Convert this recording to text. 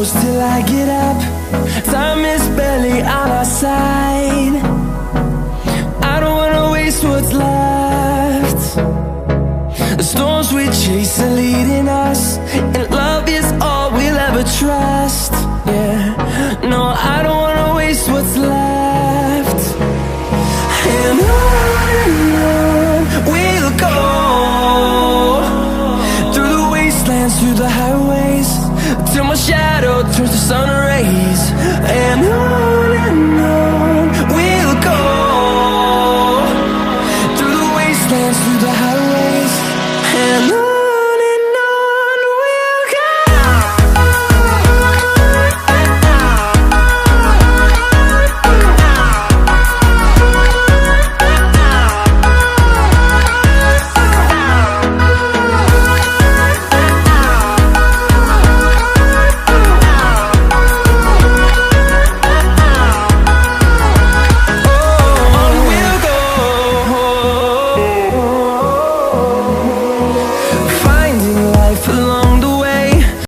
close till I get up. Time is barely on our side. I don't wanna waste what's left. The storms we chase are leading us.